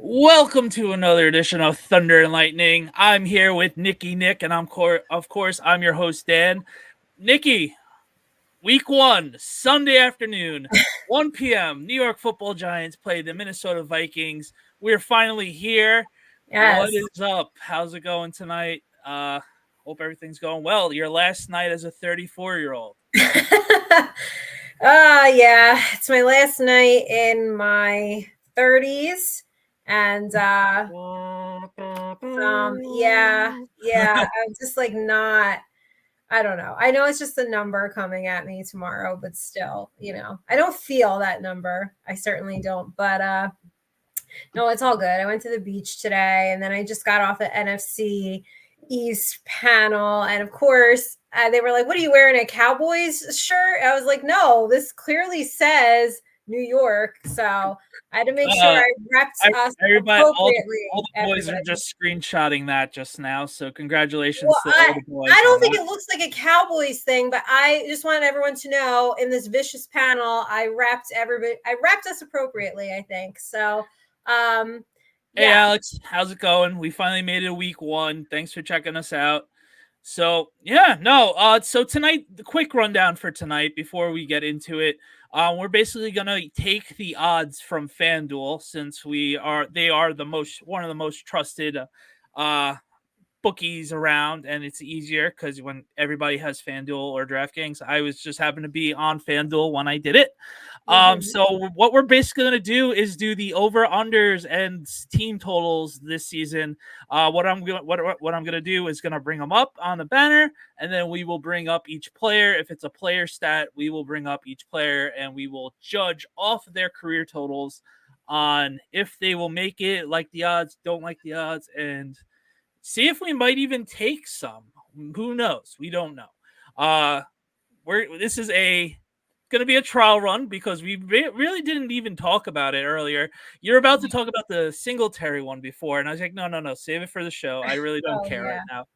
Welcome to another edition of Thunder and Lightning. I'm here with Nick, and of course, I'm your host, Dan. Nikki, week 1, Sunday afternoon, 1 p.m., New York Football Giants play the Minnesota Vikings. We're finally here. Yes. What is up? How's it going tonight? Hope everything's going well. Your last night as a 34-year-old. Yeah, it's my last night in my 30s. And yeah, I'm just like not, I don't know. I know it's just a number coming at me tomorrow, but still, I don't feel that number. I certainly don't. But no, it's all good. I went to the beach today, and then I just got off the NFC East panel. And of course, they were like, "What are you wearing, a Cowboys shirt?" I was like, "No, this clearly says New York." So I had to make sure I repped us appropriately. All the boys are just screenshotting that just now. So congratulations to all the boys. I don't think it looks like a Cowboys thing, but I just wanted everyone to know in this vicious panel, I repped everybody. I repped us appropriately, I think. So, Hey, Alex, how's it going? We finally made it week 1. Thanks for checking us out. So, so tonight, the quick rundown for tonight before we get into it. We're basically going to take the odds from Fan Duel since they are one of the most trusted bookies around, and it's easier because when everybody has FanDuel or DraftKings, I was just happened to be on FanDuel when I did it. So what we're basically going to do is do the over-unders and team totals this season. What I'm going to do is going to bring them up on the banner, and then we will bring up each player. If it's a player stat, we will bring up each player, and we will judge off of their career totals on if they will make it, like the odds, don't like the odds, and see if we might even take some. Who knows? We don't know. This is going to be a trial run because we really didn't even talk about it earlier. You're about to talk about the Singletary one before, and I was like, no, save it for the show. I really don't care right now.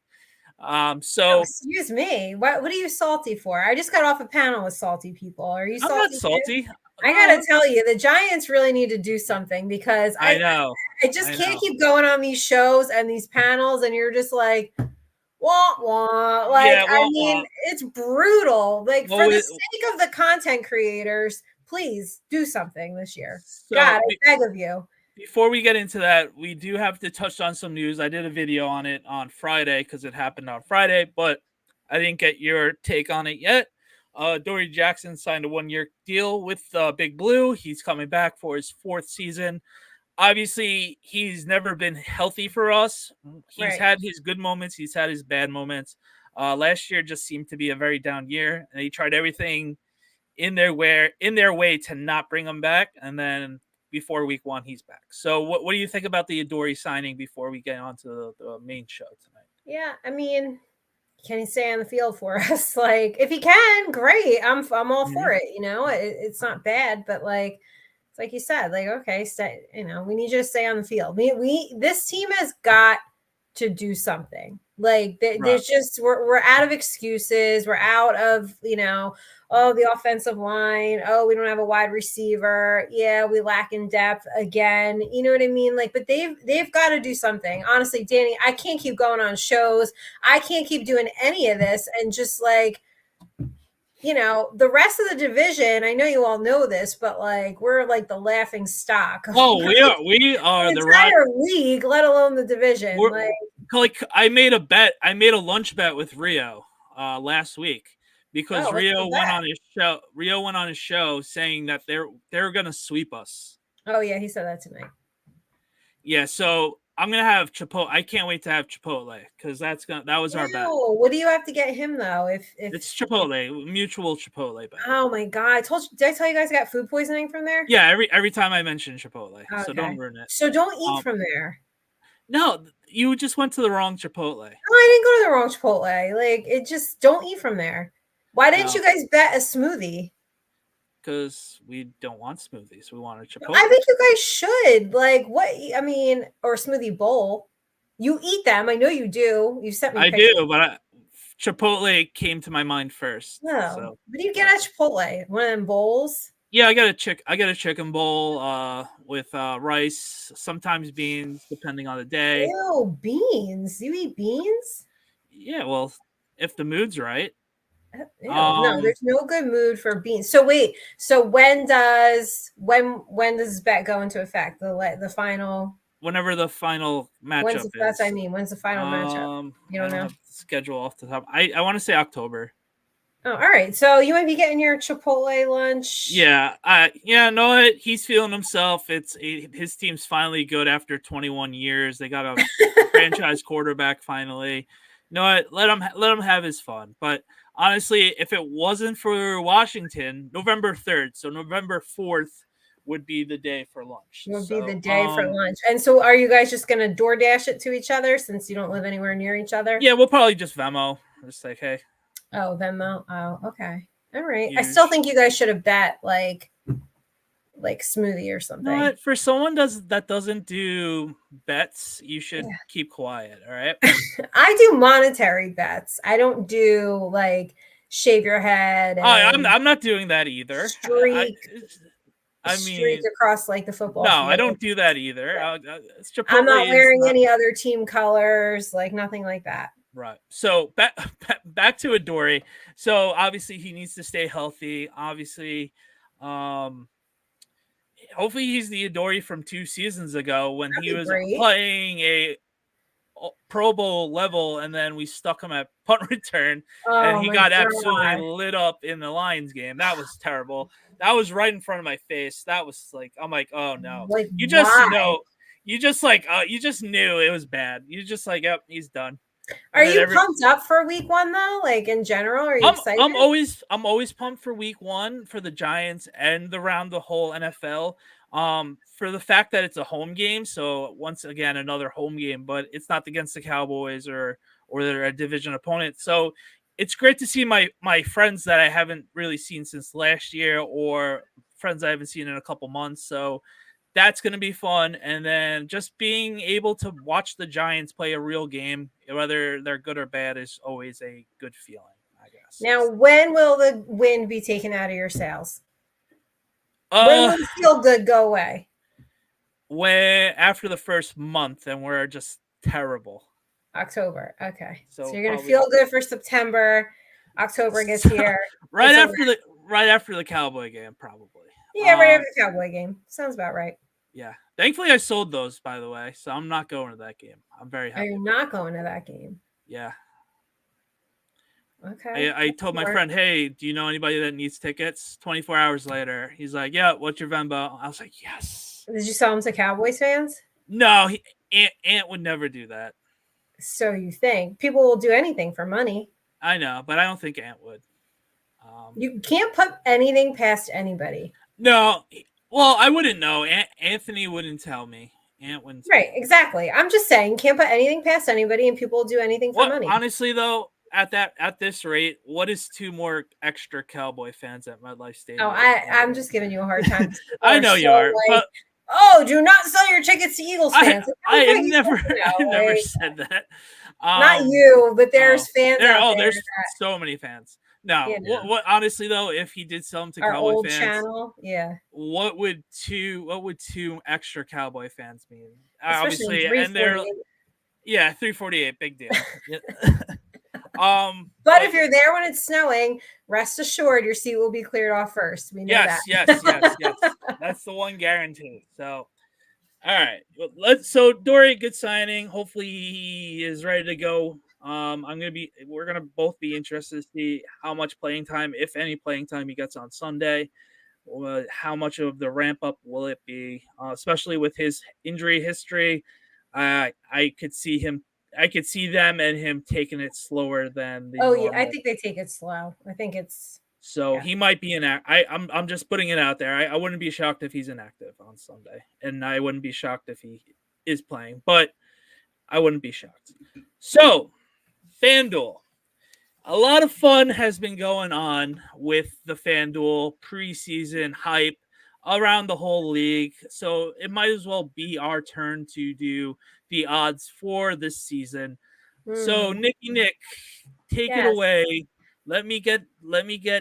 Excuse me. What are you salty for? I just got off a panel with salty people. Are you salty? I'm not salty. I gotta tell you, the Giants really need to do something because I know. I just can't keep going on these shows and these panels, and you're just like, wah wah. Like, it's brutal. Like, for the sake of the content creators, please do something this year. So God, I beg of you. Before we get into that, we do have to touch on some news. I did a video on it on Friday because it happened on Friday, but I didn't get your take on it yet. Dory Jackson signed a 1-year deal with Big Blue. He's coming back for his 4th season. Obviously, he's never been healthy for us. He's had his good moments. He's had his bad moments. Last year just seemed to be a very down year, and they tried everything in their way to not bring him back. And then before week 1, he's back. So what do you think about the Adoree signing before we get on to the main show tonight? Yeah, I mean, can he stay on the field for us? Like, if he can, great. I'm all for it. It's not bad, but like you said, like, okay, stay. We need you to stay on the field. This team has got to do something. Like, there's just we're out of excuses. We're out of the offensive line. Oh, we don't have a wide receiver. Yeah, we lack in depth again. You know what I mean? Like, but they've got to do something. Honestly, Danny, I can't keep going on shows. I can't keep doing any of this and just like, the rest of the division. I know you all know this, but like, we're like the laughing stock. Oh, we are the entire league, let alone the division. Like I made a bet. I made a lunch bet with Rio last week. Because Rio went on his show saying that they're going to sweep us. Oh yeah, he said that tonight. Yeah, so I'm gonna have Chipotle. I can't wait to have Chipotle because that was our bet. Ew, what do you have to get him though? It's Chipotle, mutual Chipotle bet. Oh my god! Did I tell you guys I got food poisoning from there? Yeah, every time I mention Chipotle, so don't Okay. ruin it. So don't eat from there. No, you just went to the wrong Chipotle. No, I didn't go to the wrong Chipotle. Like it just don't eat from there. Why didn't you guys bet a smoothie? Because we don't want smoothies. We want a Chipotle. I think you guys should. Like what? I mean, or a smoothie bowl. You eat them. I know you do. You sent me. I pictures. do, but Chipotle came to my mind first. No. So. What do you get at Chipotle? One of them bowls? Yeah, I got a chicken bowl with rice, sometimes beans, depending on the day. Ew, beans. You eat beans? Yeah, well, if the mood's right. Ew. No, there's no good mood for beans. So wait, so when does this bet go into effect? The final. Whenever the final matchup is. That's I mean. When's the final matchup? You don't know. Have the schedule off the top. I want to say October. Oh, all right. So you might be getting your Chipotle lunch. Yeah. Know what? He's feeling himself. His team's finally good after 21 years. They got a franchise quarterback finally. You know what? Let him have his fun. But honestly, if it wasn't for Washington, November 3rd, so November 4th would be the day for lunch. Would be the day for lunch. And so are you guys just going to DoorDash it to each other since you don't live anywhere near each other? Yeah, we'll probably just Venmo. Just like, hey. Oh, Venmo. Oh, okay. All right. I still think you guys should have bet like smoothie or something. You know what? For someone that doesn't do bets, you should keep quiet. All right. I do monetary bets. I don't do like shave your head. And I'm not doing that either. Streak across like the football. No, field. I don't do that either. I'm not wearing any other team colors, like nothing like that. Right. So back to Adoree. So obviously he needs to stay healthy. Obviously, hopefully he's the Adoree from 2 seasons ago when he was playing a Pro Bowl level, and then we stuck him at punt return, and he got absolutely lit up in the Lions game. That was terrible. That was right in front of my face. That was like, I'm like, oh no. Like, you just know. You just knew it was bad. You just like, yep, he's done. Are you pumped up for week 1 though? Like in general, are you excited? I'm always pumped for week 1 for the Giants and around the whole NFL. For the fact that it's a home game, so once again another home game, but it's not against the Cowboys or they're a division opponent. So it's great to see my friends that I haven't really seen since last year, or friends I haven't seen in a couple months. So that's going to be fun. And then just being able to watch the Giants play a real game, whether they're good or bad, is always a good feeling, I guess. Now, when will the wind be taken out of your sails? When will the feel good go away? When after the first month, and we're just terrible. October. Okay. So you're going to feel good for September. October gets here. right after the Cowboy game, probably. Yeah, right after the Cowboy game. Sounds about right. Yeah. Thankfully, I sold those, by the way, so I'm not going to that game. I'm very happy. Are you not going to that game? Yeah. Okay. I told my friend, hey, do you know anybody that needs tickets? 24 hours later, he's like, yeah, what's your Venmo? I was like, yes. Did you sell them to Cowboys fans? No, Ant would never do that. So you think. People will do anything for money. I know, but I don't think Ant would. You can't put anything past anybody. No. Well, I wouldn't know. Anthony wouldn't tell me. Ant wouldn't tell me. Exactly. I'm just saying, can't put anything past anybody, and people will do anything for money. Honestly, though, at this rate, what is 2 more extra Cowboy fans at MetLife Stadium? Oh, I'm just giving you a hard time. I know you are. But oh, do not sell your tickets to Eagles fans. I never said that. Not you, but there's fans out there. There's so many fans. No, what honestly though, if he did sell them to Cowboy old fans, channel, what would two extra Cowboy fans mean? Especially obviously, and they're 348, big deal. But if you're there when it's snowing, rest assured your seat will be cleared off first. We know that. Yes. That's the one guarantee. So, all right, so Adoree, good signing. Hopefully he is ready to go. We're gonna both be interested to see how much playing time, if any playing time, he gets on Sunday. How much of the ramp up will it be, especially with his injury history? I could see him. I could see them and him taking it slower than the Oh yeah, I normal. think they take it slow. I think it's So yeah. he might be I'm just putting it out there. I wouldn't be shocked if he's inactive on Sunday, and I wouldn't be shocked if he is playing, but I wouldn't be shocked. So, FanDuel. A lot of fun has been going on with the FanDuel preseason hype around the whole league. So it might as well be our turn to do the odds for this season. So Nick, take it Yes. away. Let me get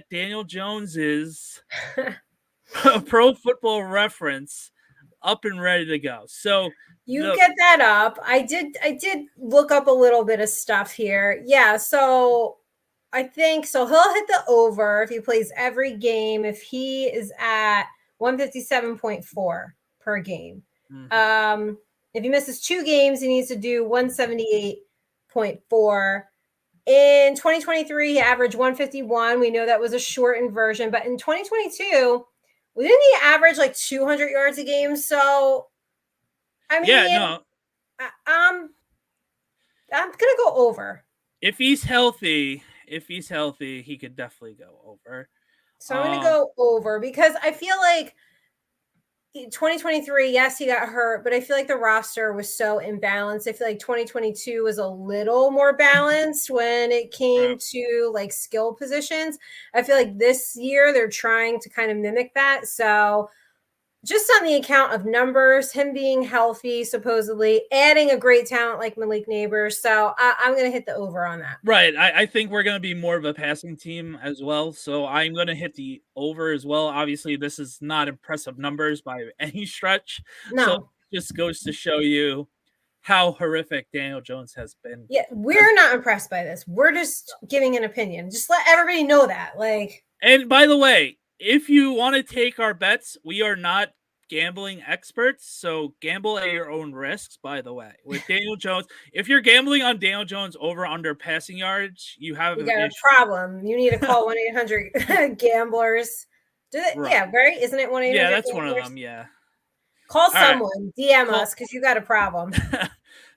Daniel Jones's Pro Football Reference up and ready to go. So You get that up. I did look up a little bit of stuff here. Yeah, so I think so he'll hit the over if he plays every game if he is at 157.4 per game. Mhm. If he misses 2 games, he needs to do 178.4. In 2023, he averaged 151. We know that was a shortened version, but in 2022, didn't he average like 200 yards a game? So, I Yeah, mean, no. I'm gonna go over. If he's healthy, he could definitely go over. So I'm gonna go over because I feel like 2023, yes, he got hurt, but I feel like the roster was so imbalanced. I feel like 2022 was a little more balanced when it came to like skill positions. I feel like this year they're trying to kind of mimic that. So just on the account of numbers, him being healthy, supposedly adding a great talent like Malik Neighbors. So I'm going to hit the over on that. Right. I think we're going to be more of a passing team as well. So I'm going to hit the over as well. Obviously, this is not impressive numbers by any stretch. So it No. just goes to show you how horrific Daniel Jones has been. Yeah, we're not impressed by this. We're just giving an opinion. Just let everybody know that. Like, and by the way, if you want to take our bets, we are not gambling experts, so gamble at your own risks. By the way, with Daniel Jones, if you're gambling on Daniel Jones over under passing yards, you have you an got a issue. problem. You need to call 1-800 gamblers. Right. Yeah, right? Isn't it 1-800 Yeah, that's one of gamblers? them. Yeah. Call All right. someone, DM us because you got a problem.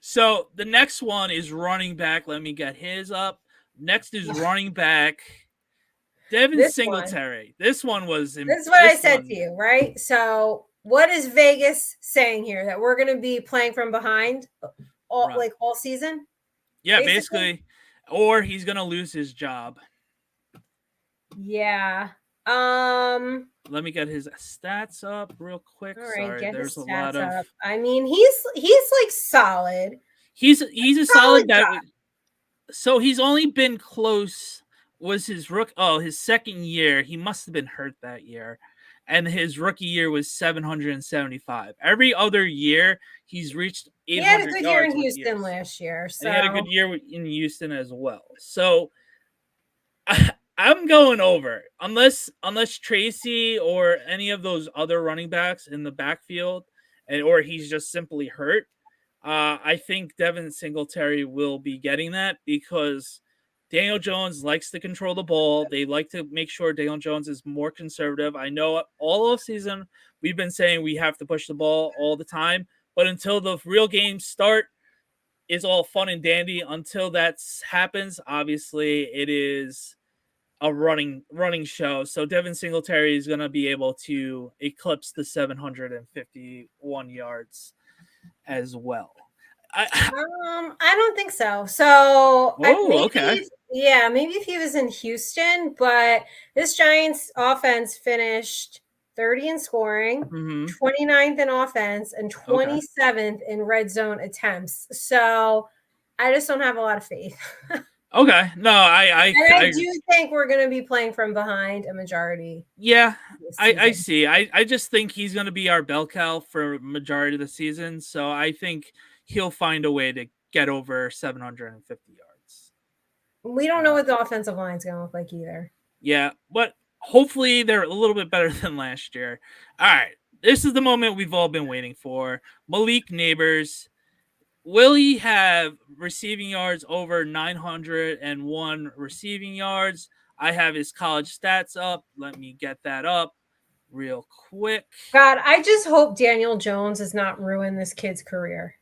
So the next one is running back. Let me get his up. Next is running back. Devin Singletary. This one was. This is what I said to you, right? So, what is Vegas saying here? That we're going to be playing from behind all season? Yeah, basically. Or he's going to lose his job. Yeah. Let me get his stats up real quick. All right, Sorry, there's a lot of. Up. I mean, he's like solid. He's a solid guy. So he's only been close. Was his his second year? He must have been hurt that year, and his rookie year was 775. Every other year, he's reached 800. He had a good year in Houston last year, so and he had a good year in Houston as well. So I'm going over unless Tracy or any of those other running backs in the backfield, or he's just simply hurt. I think Devin Singletary will be getting that because Daniel Jones likes to control the ball. They like to make sure Daniel Jones is more conservative. I know all of season we've been saying we have to push the ball all the time, but until the real games start, it's all fun and dandy. Until that happens, obviously it is a running show. So Devin Singletary is going to be able to eclipse the 751 yards as well. I don't think so. So okay. Maybe if he was in Houston, but this Giants offense finished 30 in scoring, 29th in offense, and 27th in red zone attempts. So I just don't have a lot of faith. Okay. No, I do think we're going to be playing from behind a majority. Yeah, I see. I just think he's going to be our bell cow for majority of the season. So I think he'll find a way to get over 750 yards. We don't know what the offensive line is going to look like either. Yeah, but hopefully they're a little bit better than last year. All right. This is the moment we've all been waiting for. Malik Neighbors. Will he have receiving yards over 901 receiving yards? I have his college stats up. Let me get that up real quick. God, I just hope Daniel Jones has not ruined this kid's career.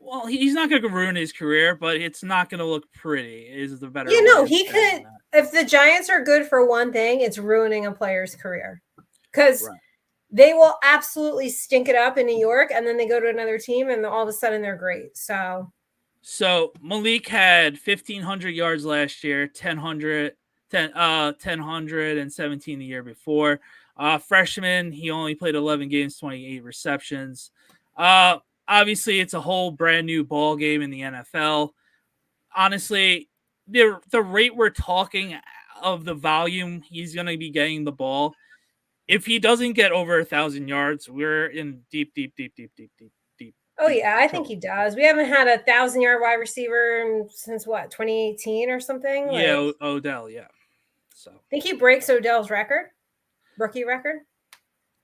Well, he's not going to ruin his career, but it's not going to look pretty. Is the better You way know, of he saying could. that. If the Giants are good for one thing, it's ruining a player's career because Right. they will absolutely stink it up in New York, and then they go to another team, and all of a sudden they're great. So Malik had 1,500 yards last year, 1,017 the year before. Freshman, he only played 11 games, 28 receptions. Obviously, it's a whole brand new ball game in the NFL. Honestly, the rate we're talking of the volume he's going to be getting the ball, if he doesn't get over 1,000 yards, we're in deep, deep, deep, deep, deep, deep, deep. Oh deep yeah, I think trouble. he does. We haven't had a 1,000-yard wide receiver since what, 2018 or something. Like, Yeah, I Odell, yeah. So think he breaks Odell's record, rookie record.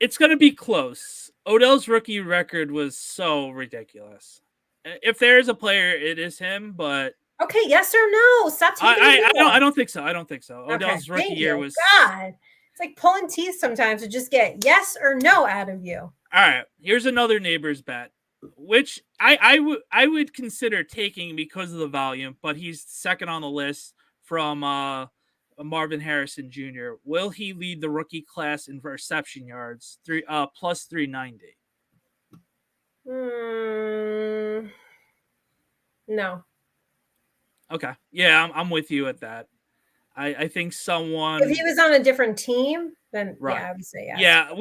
it's going to be close. Odell's rookie record was so ridiculous. If there is a player, it is him. But Okay, yes or no? Stop taking the wheel. I don't think so. I don't think so. Okay, Odell's rookie thank year you. was God, it's like pulling teeth sometimes to just get yes or no out of you. All right. Here's another neighbor's bet, which I would consider taking because of the volume, but he's second on the list from Marvin Harrison Jr. Will he lead the rookie class in reception yards? Plus 390. No. Okay. Yeah, I'm with you at that. I think someone. If he was on a different team, then Right. yeah, I would say yes. Yeah,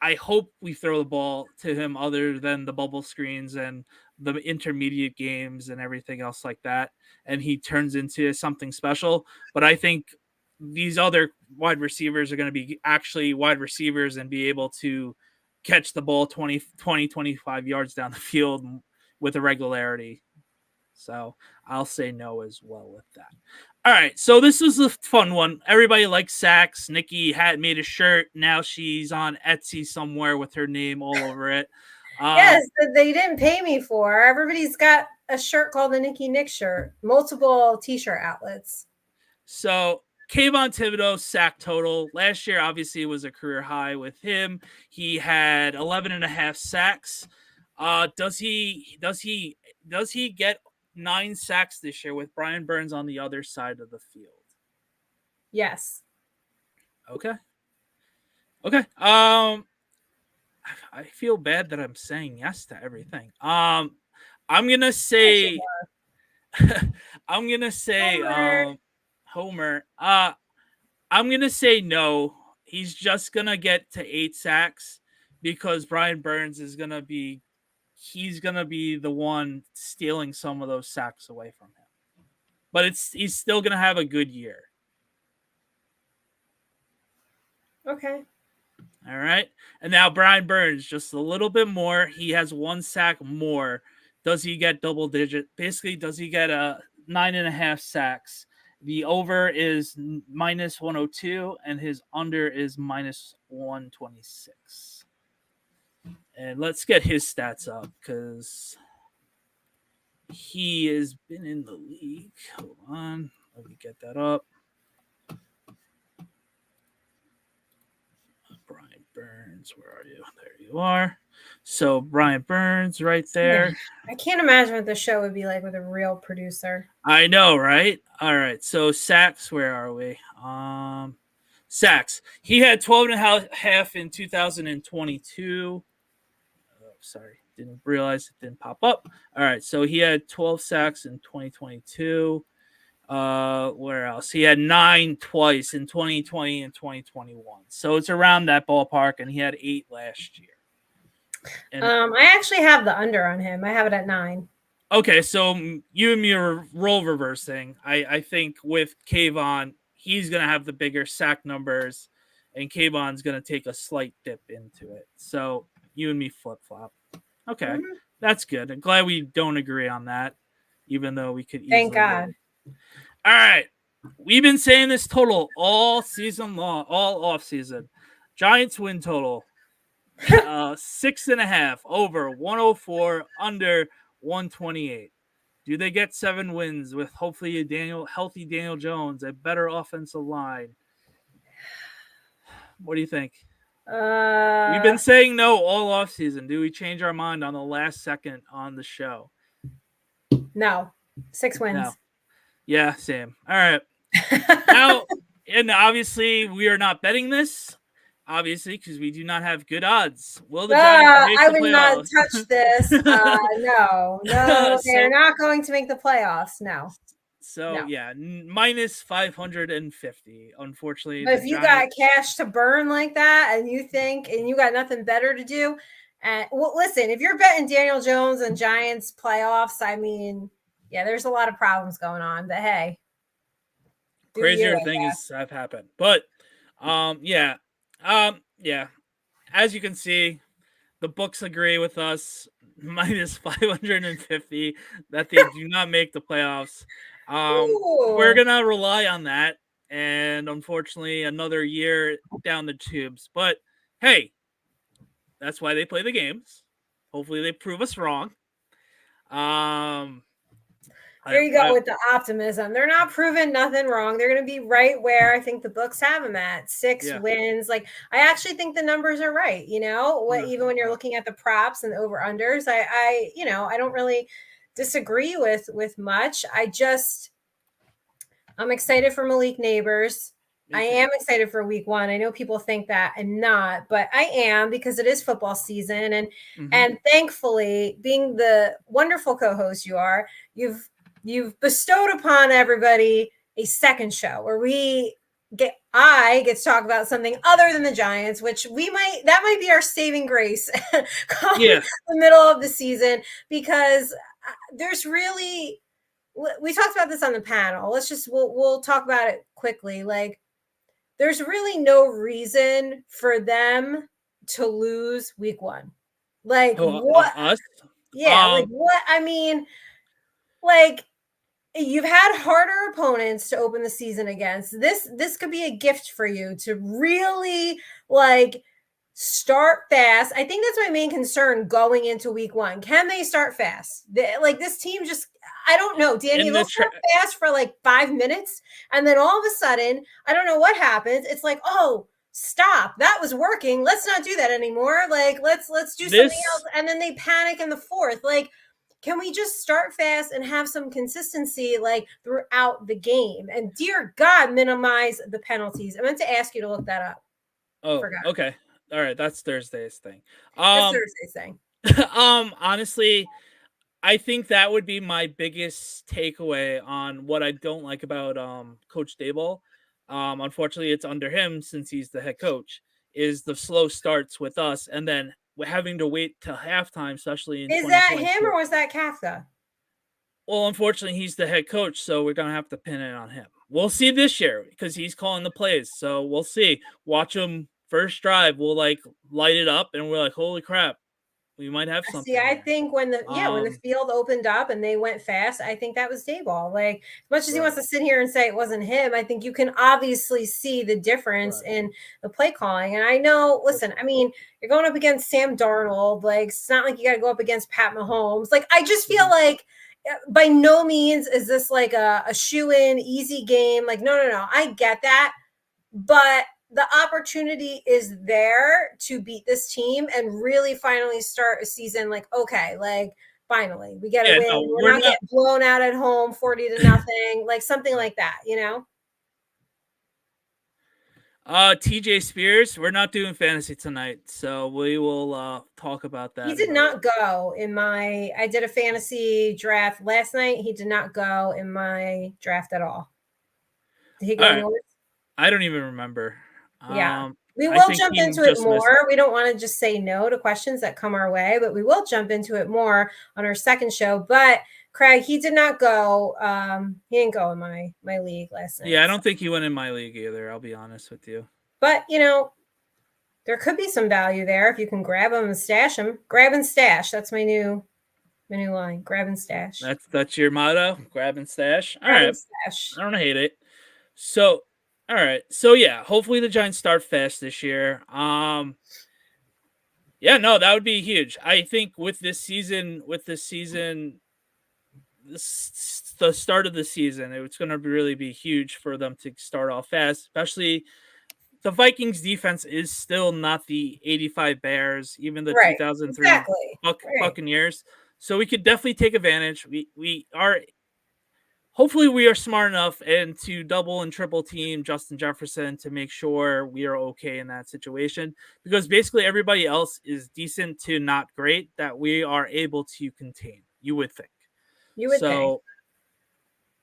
I hope we throw the ball to him other than the bubble screens and the intermediate games and everything else like that, and he turns into something special. But I think these other wide receivers are going to be actually wide receivers and be able to catch the ball 20, 25 yards down the field with a regularity. So I'll say no as well with that. All right, so this is a fun one. Everybody likes sacks. Nikki had made a shirt. Now she's on Etsy somewhere with her name all over it. Yes, that they didn't pay me for. Everybody's got a shirt called the Nikki Nick shirt. Multiple t-shirt outlets. So Kayvon Thibodeau sack total last year obviously was a career high with him. He had 11 and a half sacks. Does he get 9 sacks this year with Brian Burns on the other side of the field? Yes. Okay. I feel bad that I'm saying yes to everything. I'm gonna say I'm gonna say Homer. I'm gonna say no. He's gonna get to 8 sacks because Brian Burns is gonna be the one stealing some of those sacks away from him. But he's still gonna have a good year. Okay. All right. And now Brian Burns, just a little bit more. He has 1 sack more. Does he get double digit? Basically, does he get 9.5 sacks? The over is minus 102, and his under is minus 126. And let's get his stats up because he has been in the league. Hold on. Let me get that up. Brian Burns, where are you? There you are. So Brian Burns right there. I can't imagine what the show would be like with a real producer. I know, right? All right. So sacks, where are we? Sacks. He had 12 and a half in 2022. Oh, sorry. Didn't realize it didn't pop up. All right. So he had 12 sacks in 2022. Where else? He had 9 twice in 2020 and 2021. So it's around that ballpark, and he had 8 last year. And, I actually have the under on him. I have it at 9. Okay, so you and me are role reversing. I think with Kayvon, he's gonna have the bigger sack numbers, and Kayvon's gonna take a slight dip into it. So you and me flip flop. Okay, that's good. I'm glad we don't agree on that, even though we could easily. Thank God. All right. We've been saying this total all season long, all off season. Giants win total 6.5 over 104 under 128. Do they get 7 wins with hopefully a healthy Daniel Jones, a better offensive line? What do you think? We've been saying no all off season. Do we change our mind on the last second on the show? No. 6 wins. No. Yeah, same. All right. Now, and obviously we are not betting this. Obviously, because we do not have good odds. Will the Giants make I the would not playoffs? touch this. No, they're not going to make the playoffs. No. So No. yeah, minus 550. Unfortunately, But the if you Giants. got cash to burn like that, and you think, and you got nothing better to do, well, listen, if you're betting Daniel Jones and Giants playoffs, I mean, yeah, there's a lot of problems going on. But hey, Crazier things have happened, but yeah, yeah. As you can see, the books agree with us. Minus 550 that they do not make the playoffs. We're gonna rely on that, and unfortunately, another year down the tubes. But hey, that's why they play the games. Hopefully, they prove us wrong. There you go with the optimism. They're not proving nothing wrong. They're going to be right where I think the books have them at 6 wins. Like, I actually think the numbers are right. You know, even when you're looking at the props and the over unders, I don't really disagree with much. I'm excited for Malik Neighbors. I am excited for week 1. I know people think that I'm not, but I am, because it is football season. And thankfully, being the wonderful co-host you are, you've bestowed upon everybody a second show where I get to talk about something other than the Giants, which that might be our saving grace the middle of the season, because there's really, we talked about this on the panel. We'll talk about it quickly. Like, there's really no reason for them to lose week 1. Like, what? Us? Yeah, like what? I mean, like, you've had harder opponents to open the season against. This could be a gift for you to really, like, start fast. I think that's my main concern going into week 1. Can they start fast? This team just, I don't know, Danny, they'll start fast for like 5 minutes, and then all of a sudden, I don't know what happens. It's like, oh, stop, that was working. Let's not do that anymore. Like, let's do something else. And then they panic in the fourth. Like, can we just start fast and have some consistency, like, throughout the game? And dear God, minimize the penalties. I meant to ask you to look that up. Oh, okay. All right, that's Thursday's thing. That's Thursday's thing. Honestly, I think that would be my biggest takeaway on what I don't like about Coach Daboll. Unfortunately, it's under him since he's the head coach. Is the slow starts with us, and then having to wait till halftime, especially in. Is that him or was that Kafka? Well, unfortunately, he's the head coach, so we're gonna have to pin it on him. We'll see this year because he's calling the plays, so we'll see. Watch him. First drive, we'll like light it up, and we're like, "Holy crap, we might have something." See, I think when the field opened up and they went fast, I think that was Daboll. Like, as much as he wants to sit here and say it wasn't him, I think you can obviously see the difference in the play calling. And I know, listen, I mean, you're going up against Sam Darnold. Like, it's not like you got to go up against Pat Mahomes. Like, I just feel like by no means is this like a shoe-in easy game. Like, no. I get that, but the opportunity is there to beat this team and really finally start a season like, okay, like, finally we get a win. No, we're not getting blown out at home 40-0, like something like that, you know? TJ Spears, we're not doing fantasy tonight, so we will talk about that. He did not go in I did a fantasy draft last night. He did not go in my draft at all. Did he go in yours? I don't even remember. Yeah. We will jump into it more. We don't want to just say no to questions that come our way, but we will jump into it more on our second show. But Craig, he did not go. He didn't go in my league last night. Yeah, I don't think he went in my league either. I'll be honest with you. But, there could be some value there if you can grab him and stash him. Grab and stash. That's my new line. Grab and stash. That's your motto. Grab and stash. All right. Stash. I don't hate it. So. All right. So yeah, hopefully the Giants start fast this year. Yeah, no, that would be huge. I think with the start of the season, it's going to really be huge for them to start off fast, especially the Vikings defense is still not the 85 Bears, even the Right. 2003 Exactly. Right. Buccaneers. So we could definitely take advantage. We are hopefully we are smart enough and to double and triple team Justin Jefferson to make sure we are okay in that situation, because basically everybody else is decent to not great that we are able to contain, you would think. You would think.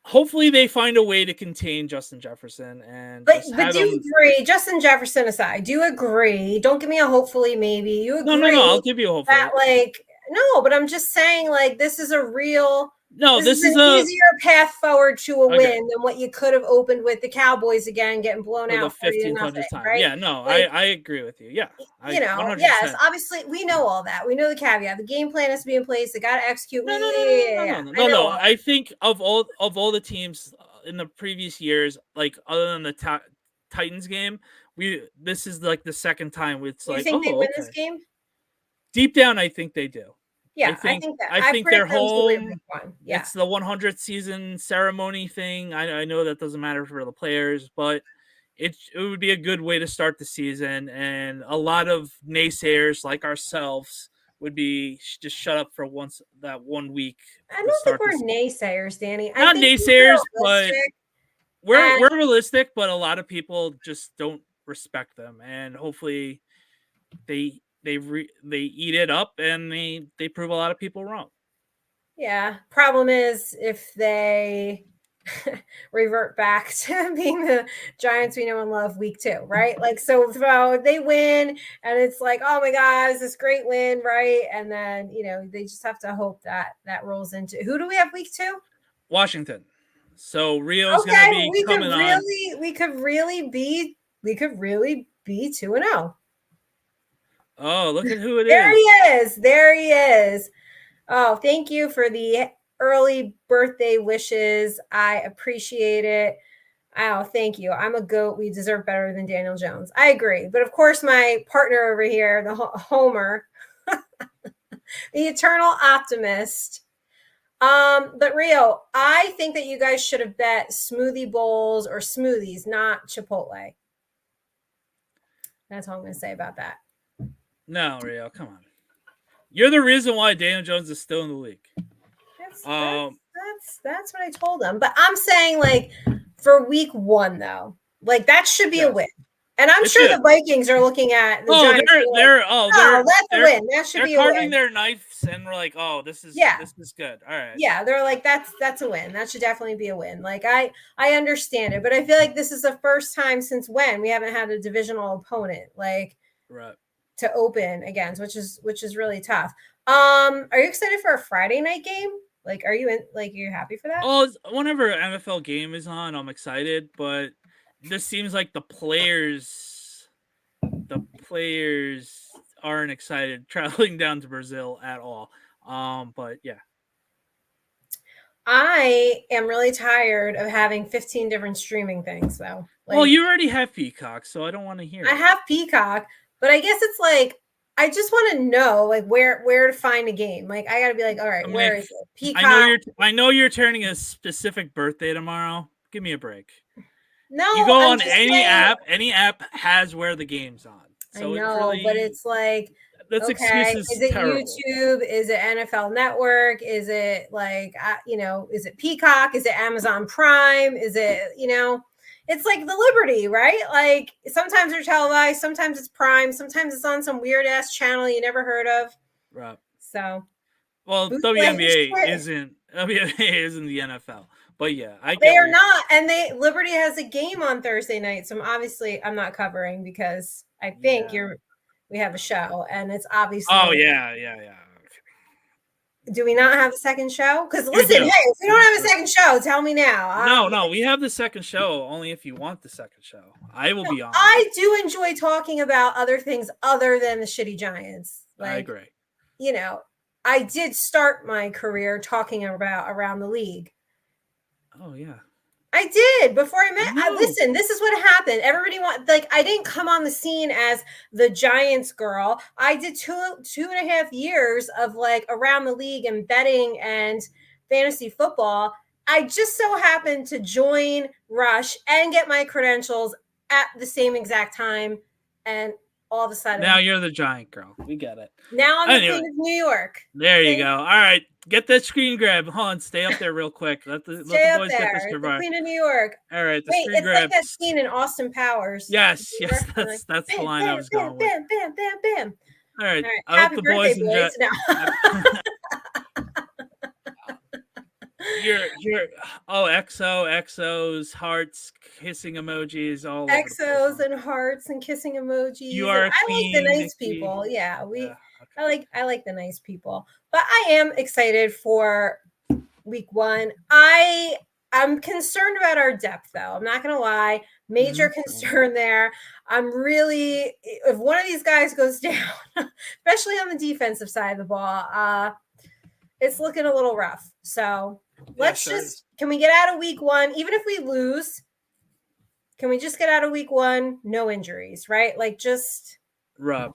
Hopefully they find a way to contain Justin Jefferson and But just but have do you him. agree, Justin Jefferson aside, do you agree? Don't give me a hopefully maybe. You No, I'll agree give you a that hopefully. like no, but I'm just saying like this is a real No, this is this is an a easier path forward to a okay win than what you could have opened with the Cowboys again getting blown for the out 40-0, 1500th time. right? Yeah, no, Like I agree with you. Yeah, I you know, yes, 100%. obviously we know all that. We know the caveat. The game plan has to be in place. They got to execute. No, no, no, no, Yeah. no, no, I no, know no. all I think of all the teams in the previous years, like other than the Titans game, this is like the second time it's that. You like, think they oh, win this okay. game? Deep down, I think they do. Yeah, I think that. I I think they're predict them to win home. week one. Yeah. It's the 100th season ceremony thing. I know that doesn't matter for the players, but it would be a good way to start the season. And a lot of naysayers like ourselves would be just shut up for once that 1 week I to don't think start we're this. naysayers, Danny. I Not think naysayers, we're but realistic. we're And realistic. But a lot of people just don't respect them, and hopefully they eat it up and they prove a lot of people wrong. yeah, problem is if they revert back to being the Giants we know and love week 2, right? Like so they win and it's like, oh my God, it's this great win, right? And then they just have to hope that that rolls into who do we have week 2? Washington. So Rio's gonna Okay, be coming on. we could really be 2-0. Oh, look at who it There he is. is. There he is. Oh, thank you for the early birthday wishes. I appreciate it. Oh, thank you. I'm a goat. We deserve better than Daniel Jones. I agree. But of course, my partner over here, the Homer, the eternal optimist. But Rio, I think that you guys should have bet smoothie bowls or smoothies, not Chipotle. That's all I'm going to say about that. No, Rio, come on. You're the reason why Daniel Jones is still in the league. That's what I told him. But I'm saying like for week 1 though, like that should be a win. And I'm sure the Vikings are looking at the Giants. That's a win. That should be a win. They're carving their knives and we're like, oh, this is good. All right. Yeah, they're like that's a win. That should definitely be a win. Like I understand it, but I feel like this is the first time since when we haven't had a divisional opponent like to open against, which is really tough. Are you excited for a Friday night game? Like, are you you're happy for that? Oh, whenever NFL game is on, I'm excited, but this seems like the players aren't excited traveling down to Brazil at all. But yeah. I am really tired of having 15 different streaming things though. Like, well, you already have Peacock, so I don't want to hear it. I have Peacock, but I guess it's like I just want to know like where to find a game. Like I got to be like, all right, where is it? Peacock. I know you're turning a specific birthday tomorrow. Give me a break. No, you go on any app. Any app has where the game's on. So I know, but it's like that's excuses. Is it terrible. YouTube? Is it NFL Network? Is it like is it Peacock? Is it Amazon Prime? Is it It's like the Liberty, right? Like sometimes they're televised, sometimes it's Prime, sometimes it's on some weird ass channel you never heard of. Right. So, well, WNBA isn't the NFL, but yeah, they are not, and Liberty has a game on Thursday night, so I'm not covering because I think we have a show, and it's obviously. Oh yeah. Do we not have a second show? Because listen, hey, if we don't have a second show, tell me now. No, we have the second show. Only if you want the second show. I will be on. I do enjoy talking about other things other than the shitty Giants. Like, I agree. I did start my career talking about around the league. Oh yeah. I did before I met. Listen, this is what happened. Everybody I didn't come on the scene as the Giants girl. I did 2.5 years of like around the league and betting and fantasy football. I just so happened to join Rush and get my credentials at the same exact time, and all of a sudden, now you're the giant girl. We get it. Now I'm the Anyway, queen of New York. There you go. All right, get that screen grab. Hold on, stay up there real quick. Let the boys get this The cover. queen of New York. All right, the Wait, screen it's grab. like that scene in Austin Powers. Yes, that's bam, the line bam, I was bam, going bam, with. bam, bam, bam. All right, I hope happy the birthday, boys enjoy. Your XOs, hearts, kissing emojis, all over the place. XOs and hearts and kissing emojis. You are a queen, I like the nice Nikki. people. Yeah, okay. I like the nice people. But I am excited for week 1. I'm concerned about our depth, though. I'm not gonna lie. Major concern there. I'm really, if one of these guys goes down, especially on the defensive side of the ball, it's looking a little rough. So can we get out of week 1? Even if we lose, can we just get out of week 1? No injuries, right? Like, just rough.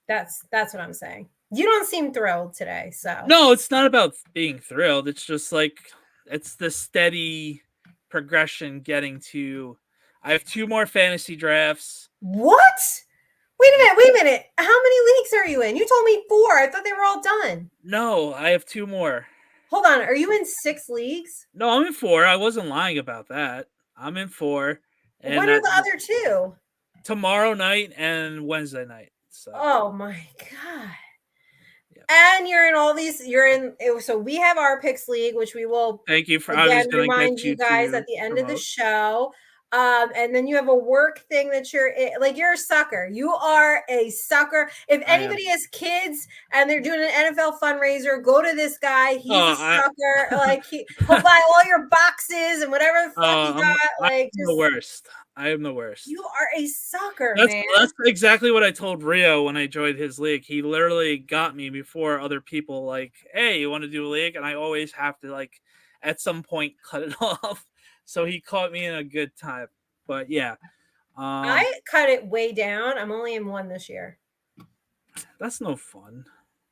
That's what I'm saying. You don't seem thrilled today, so. No, it's not about being thrilled. It's just like, it's the steady progression getting to. I have 2 more fantasy drafts. What? Wait a minute. How many leagues are you in? You told me 4. I thought they were all done. No, I have 2 more. Hold on. Are you in 6 leagues? No, I'm in 4. I wasn't lying about that. I'm in 4. And when are the other 2? Tomorrow night and Wednesday night. So. Oh my God. Yeah. And you're in all these. So we have our picks league, which we will. Thank you for. Again, remind you guys at the end of the show. And then you have a work thing that you're a sucker. You are a sucker. If anybody has kids and they're doing an NFL fundraiser, go to this guy. He's a sucker. He'll buy all your boxes and whatever the fuck he got. I'm the worst. I am the worst. You are a sucker, man. That's exactly what I told Rio when I joined his league. He literally got me before other people. Like, hey, you want to do a league? And I always have to at some point cut it off. So he caught me in a good time. But yeah. I cut it way down. I'm only in 1 this year. That's no fun.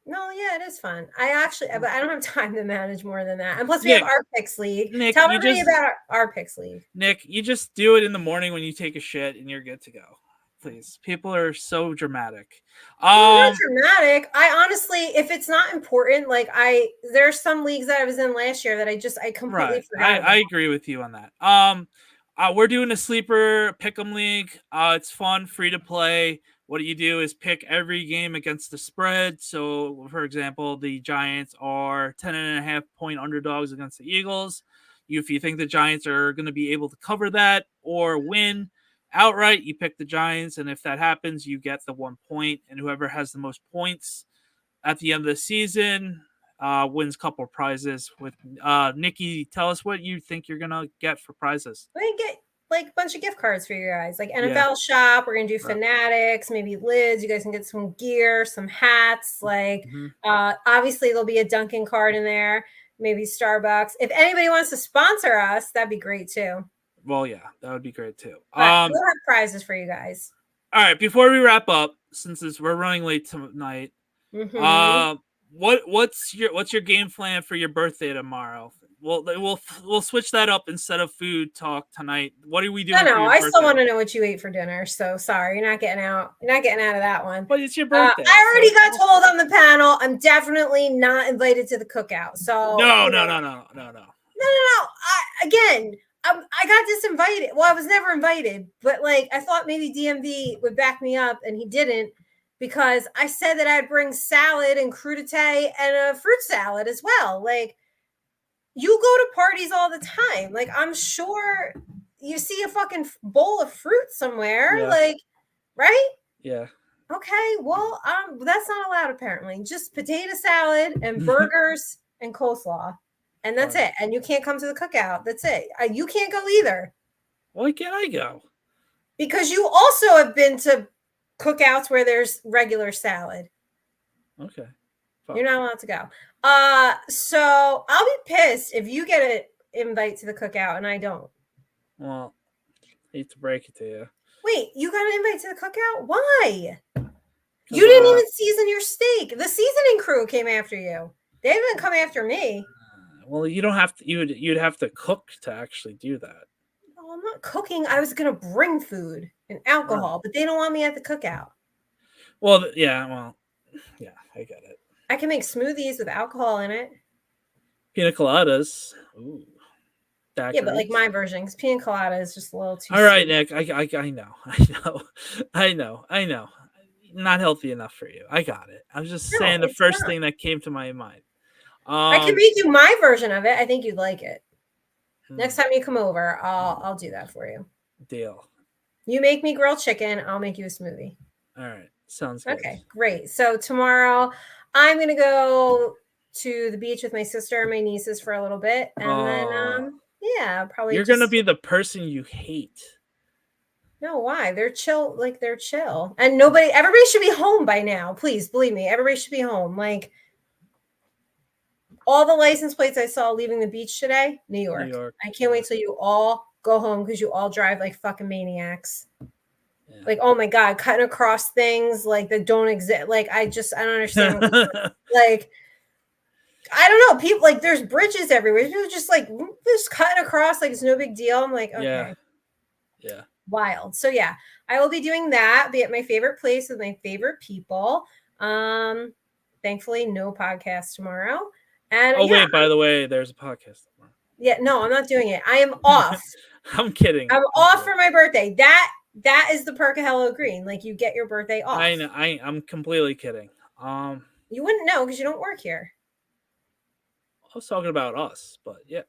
No, yeah, it is fun. But I don't have time to manage more than that. And plus we have our picks league. Nick, tell me about our picks league. Nick, you just do it in the morning when you take a shit and you're good to go. Please. People are so dramatic. Not dramatic. I honestly, if it's not important, there's some leagues that I was in last year that I completely forgot. I agree with you on that. We're doing a sleeper pick'em league. It's fun, free to play. What you do is pick every game against the spread. So, for example, the Giants are 10.5 point underdogs against the Eagles. If you think the Giants are going to be able to cover that or win outright, you pick the Giants. And if that happens, you get the 1 point. And whoever has the most points at the end of the season wins a couple of prizes. With Nikki, tell us what you think you're going to get for prizes. We get a bunch of gift cards for you guys, like NFL shop. We're gonna do Fanatics, maybe lids. You guys can get some gear, some hats. Obviously there'll be a Dunkin' card in there, maybe Starbucks. If anybody wants to sponsor us, that'd be great too. Well, yeah, that would be great too. We'll have prizes for you guys. All right, before we wrap up, since we're running late tonight, what's your game plan for your birthday tomorrow? We'll switch that up instead of food talk tonight. What are we doing? No, I still want to know what you ate for dinner. So sorry, you're not getting out. You're not getting out of that one. But it's your birthday. I already got told on the panel. I'm definitely not invited to the cookout. So no. Again, I got disinvited. Well, I was never invited, but I thought maybe DMV would back me up, and he didn't, because I said that I'd bring salad and crudité and a fruit salad as well. You go to parties all the time. I'm sure you see a fucking bowl of fruit somewhere. Yeah. Right? Yeah. Okay. Well, that's not allowed apparently. Just potato salad and burgers and coleslaw. And that's it. And you can't come to the cookout. That's it. You can't go either. Why can't I go? Because you also have been to cookouts where there's regular salad. Okay. You're not allowed to go. So I'll be pissed if you get an invite to the cookout and I don't. Well, I hate to break it to you. Wait, you got an invite to the cookout? Why? You didn't even season your steak. The seasoning crew came after you. They didn't come after me. Well, you don't have to. You'd have to cook to actually do that. Oh, I'm not cooking. I was gonna bring food and alcohol, but they don't want me at the cookout. Well, yeah, I get it. I can make smoothies with alcohol in it. Pina coladas. Ooh, Yeah, but like daiquiris. my version, because pina colada is just a little too All right, sweet. Nick. I know. Not healthy enough for you. I got it. I was just No, saying the it's first not. thing that came to my mind. I can make you my version of it. I think you'd like it. Next Hmm, time you come over, I'll do that for you. deal. You make me grilled chicken, I'll make you a smoothie. All right, sounds good. Okay, great. So tomorrow I'm gonna go to the beach with my sister and my nieces for a little bit, and then yeah, probably You're gonna just be the person you hate. no, why? They're chill, like they're chill. And everybody should be home by now. Please believe me, everybody should be home. Like all the license plates I saw leaving the beach today, New New York. York. I can't wait till you all go home because you all drive like fucking maniacs. Yeah. Like, oh my God, cutting across things like that don't exist. Like, I don't understand what like I don't know. People like there's bridges everywhere. People just like just cutting across like it's no big deal. I'm like, okay. Yeah. Wild. So yeah, I will be doing that, be at my favorite place with my favorite people. Thankfully, no podcast tomorrow. And Oh wait, by the way, there's a podcast tomorrow. yeah, no, I'm not doing it. I am off. I'm kidding. I'm off for my birthday. That is the perk of Hello Green. Like you get your birthday off. I know. I'm completely kidding. You wouldn't know because you don't work here. I was talking about us, but yeah.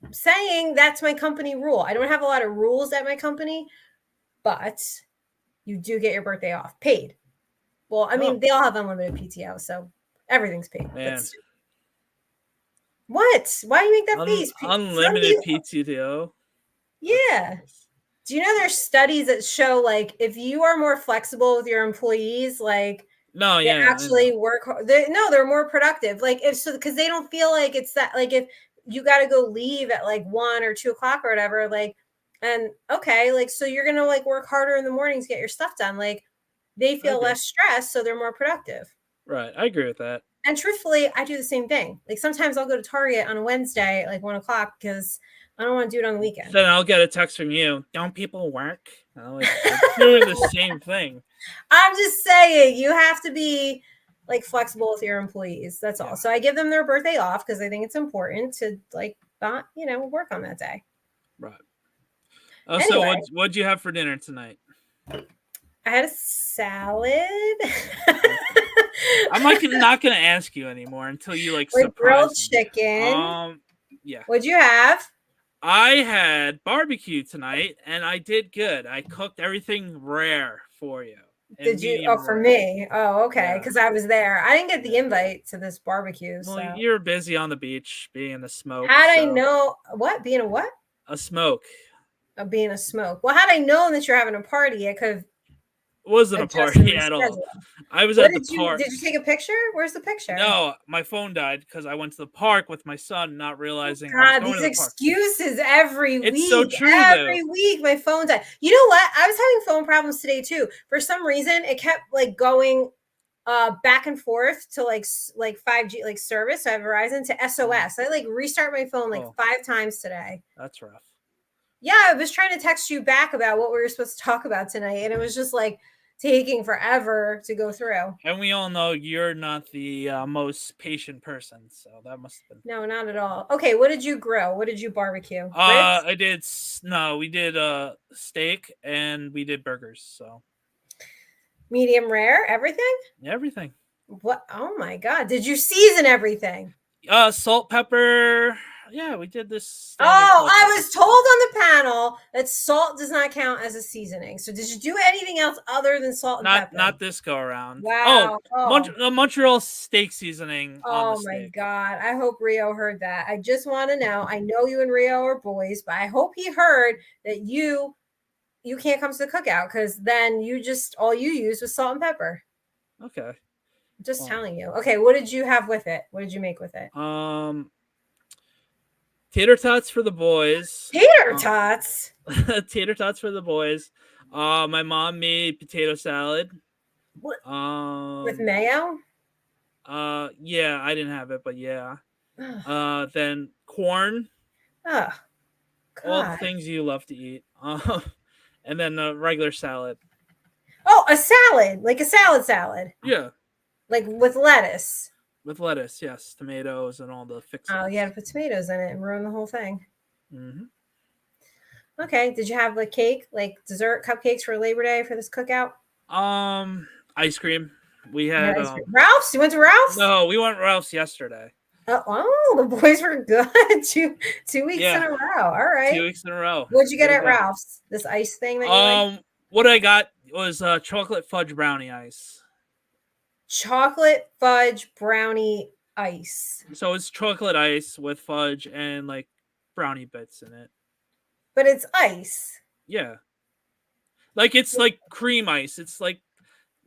I'm saying that's my company rule. I don't have a lot of rules at my company, but you do get your birthday off paid. Well, I mean, they all have unlimited PTO, so everything's paid. Man. What? Why do you make that face? Unlimited PTO. Yeah. Do you know there's studies that show like if you are more flexible with your employees, like they actually work. They're more productive. Like if so, because they don't feel like it's that. Like if you got to go leave at like 1 or 2 o'clock or whatever, like, and okay, like so you're gonna like work harder in the mornings, get your stuff done. Like they feel less stressed, so they're more productive. Right, I agree with that. And truthfully, I do the same thing. Like sometimes I'll go to Target on a Wednesday at like 1 o'clock because I don't want to do it on the weekend. Then I'll get a text from you. Don't people work? I'm doing the same thing. I'm just saying you have to be like flexible with your employees. That's all. So I give them their birthday off because I think it's important to like not, work on that day. Right. Oh, anyway, so what'd you have for dinner tonight? I had a salad. I'm like not gonna ask you anymore until you like with grilled me. Chicken. Yeah. What'd you have? I had barbecue tonight, and I did good. I cooked everything rare for you. Did you? Oh, for me. Oh, okay. Because I was there. I didn't get the invite to this barbecue. Well, so. you were busy on the beach, being in the smoke. How'd I know what? Being a what? A smoke. Being a smoke. Well, had I known that you're having a party, I could have. Wasn't a party at all. I was at the park. Did you take a picture? Where's the picture? No, my phone died because I went to the park with my son, not realizing. God, these excuses every week. It's so true. Every week, my phone died. You know what? I was having phone problems today too. For some reason, it kept like going back and forth to like 5G like service. So I have Verizon to SOS. I like restart my phone like 5 times today. That's rough. Yeah, I was trying to text you back about what we were supposed to talk about tonight, and it was just like taking forever to go through. And we all know you're not the most patient person, so that must have been. No, not at all. Okay, what did you grill? What did you barbecue? We did steak and we did burgers. So medium rare, everything. Everything. What? Oh my God! Did you season everything? Salt, pepper. Yeah, we did this. I was told on the panel that salt does not count as a seasoning. So did you do anything else other than salt and pepper? Not this go around. Wow. Montreal steak seasoning. Oh my God. I hope Rio heard that. I just want to know. I know you and Rio are boys, but I hope he heard that you can't come to the cookout because then all you used was salt and pepper. Okay. Just telling you. Okay, what did you have with it? What did you make with it? Tater tots for the boys. Tater tots? Tater tots for the boys. My mom made potato salad. What? With mayo? Yeah, I didn't have it, but yeah. Then corn. all the God. things you love to eat. And then a regular salad. Oh, a salad, like a salad, Yeah, like with lettuce. with lettuce, yes, tomatoes, and all the Oh, you had fixins. to put tomatoes in it and ruin the whole thing. Hmm. Okay. Did you have like cake, like dessert cupcakes for Labor Day for this cookout? Um, Ice cream. We You had had ice cream. Ralph's? You went to Ralph's? no, we went Ralph's yesterday. Oh, the boys were good. Two weeks in Yeah, a row. All 2 right. weeks in a row. What'd you Way get to at go. Ralph's? This ice thing that you like? What I got was chocolate fudge brownie ice. Chocolate fudge brownie ice. So it's chocolate ice with fudge and like brownie bits in it. But it's ice. Yeah, like it's like cream ice. It's like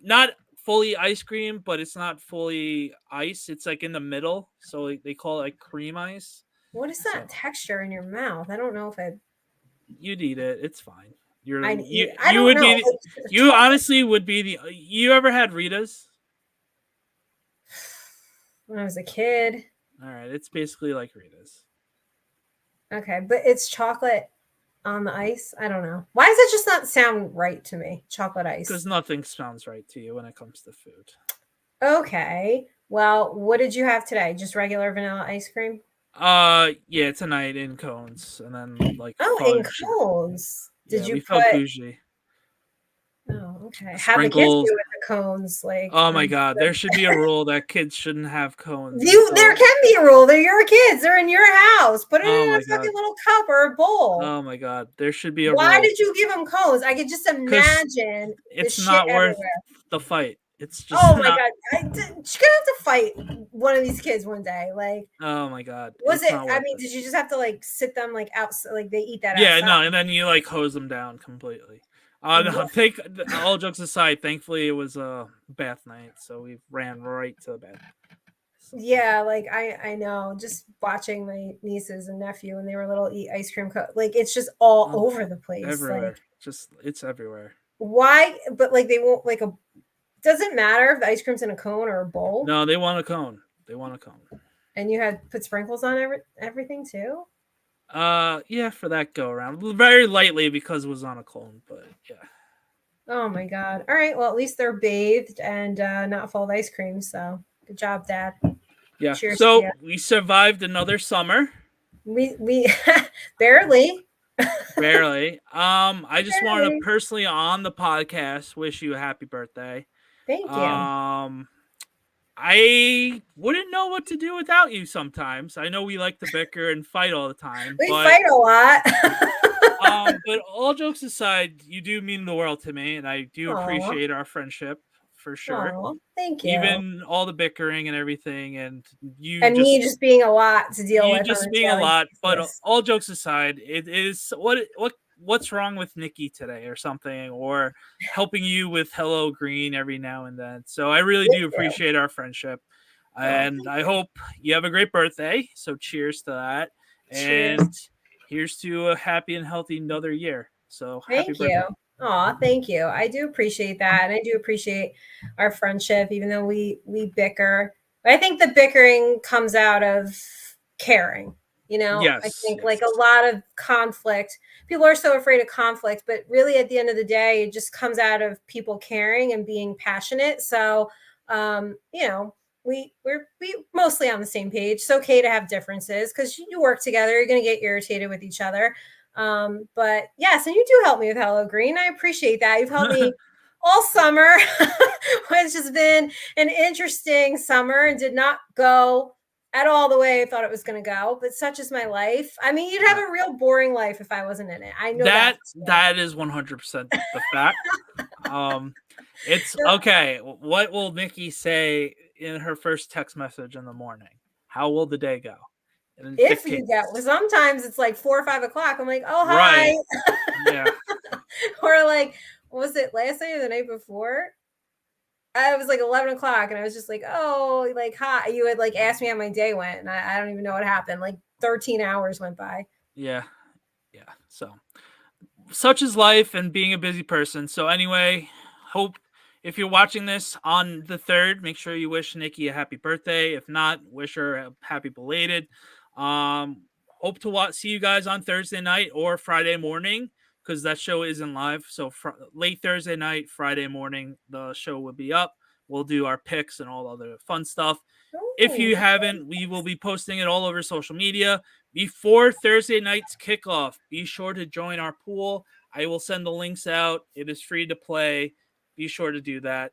not fully ice cream, but it's not fully ice. It's like in the middle, so like, they call it like cream ice. What is that So texture in your mouth? I don't know if you'd eat it. It's fine. You're I'd eat. you I you don't would know. be you Chocolate. honestly would be the. You ever had Rita's? When I was a kid. All right, it's basically like Rita's. Okay, but it's chocolate on the ice. I don't know. Why does it just not sound right to me? Chocolate Because ice. nothing sounds right to you when it comes to food. Okay. Well, what did you have today? Just regular vanilla ice cream? Yeah, tonight in cones, and then like Oh, in fudge. cones. Did Yeah, you we felt put bougie. Oh, okay. How'd the kids Sprinkles. do with the cones? Like, Oh my god, there should be a rule that kids shouldn't have cones there until. can be a rule. They're your kids. They're in your house. Put it Oh in a my fucking god. little cup or a bowl. Oh my god, there should be a Why rule did you give them cones? I could just because imagine the it's shit not worth everywhere. the fight. It's just Oh my not. god, you're gonna have to fight one of these kids one day. Like, Oh my god, was it's it? not I worth mean, it. did you just have to like sit them like outside? Like they eat that Yeah, outside? no, and then you like hose them down completely. No, What? take all jokes aside. Thankfully, it was a bath night, so we ran right to the bed. So, Yeah, like I know. Just watching my nieces and nephew when they were little eat ice cream. Like it's just all oh, over the place. everywhere, Like just it's everywhere. why? But like they won't like a. Doesn't matter if the ice cream's in a cone or a bowl. No, they want a cone. They want a cone. And you had put sprinkles on everything too. Yeah, for that go around, very lightly because it was on a cone, but yeah. Oh my god! All right, well at least they're bathed and not full of ice cream. So good job, Dad. Yeah. Cheers to So you. we survived another summer. We barely. Barely. I just wanted to Barely. personally on the podcast wish you a happy birthday. Thank you. I wouldn't know what to do without you sometimes. I know we like to bicker and fight all the time, We fight a lot. but all jokes aside, you do mean the world to me, and I do Aw, appreciate our friendship for sure. aw, thank you. Even all the bickering and everything, and you And me just just being a lot to deal you with on just a being a daily lot. But basis. all jokes aside, it is what's wrong with Nikki today or something, or helping you with Hello Green every now and then. So I really Thank do you. appreciate our friendship, Oh, and thank I you. hope you have a great birthday. So cheers to that, Cheers. and here's to a happy and healthy another year. So happy Thank you. birthday. Aw, thank you. I do appreciate that. And I do appreciate our friendship, even though we bicker. But I think the bickering comes out of caring. I Yes, think yes. like a lot of conflict, people are so afraid of conflict, but really at the end of the day, it just comes out of people caring and being passionate. So, we mostly on the same page. It's okay to have differences because you work together. You're going to get irritated with each other. But yes, and you do help me with Hello Green. I appreciate that. You've helped me all summer, which has been an interesting summer and did not go at all the way I thought it was going to go. But such is my life. I mean, you'd have Yeah. a real boring life if I wasn't in it. I know that. That is 100% the fact. It's okay. What will Nikki say in her first text message in the morning? How will the day go? And it If you dictates. get, sometimes it's like 4 or 5 o'clock. I'm like, oh hi, Right. Yeah. or like, what was it last night or the night before? I was like 11 o'clock and I was just like, oh, like, hi. You had like asked me how my day went and I don't even know what happened. Like 13 hours went by. Yeah. Yeah. So such is life and being a busy person. So anyway, hope if you're watching this on the 3rd, make sure you wish Nikki a happy birthday. If not, wish her a happy belated. Um, hope to see you guys on Thursday night or Friday morning, because that show isn't live. So late Thursday night, Friday morning, the show will be up. We'll do our picks and all other fun stuff. If you haven't, we will be posting it all over social media. Before Thursday night's kickoff, be sure to join our pool. I will send the links out. It is free to play. Be sure to do that.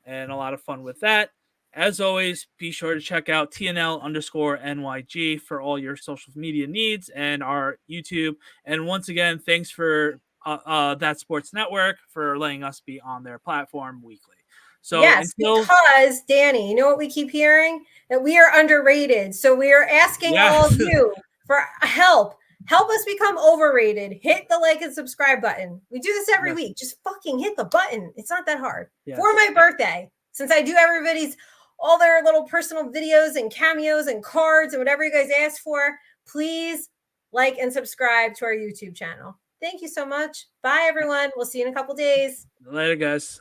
And a lot of fun with that. As always, be sure to check out TNL_NYG for all your social media needs and our YouTube. And once again, thanks for That Sports Network for letting us be on their platform weekly. So yes, because Danny, you know what we keep hearing? That we are underrated. So we are asking all of you for help. Help us become overrated. Hit the like and subscribe button. We do this every week. Just fucking hit the button. It's not that hard. For my birthday, since I do everybody's all their little personal videos and cameos and cards and whatever you guys ask for, please like and subscribe to our YouTube channel. Thank you so much. Bye, everyone. We'll see you in a couple days. Later, guys.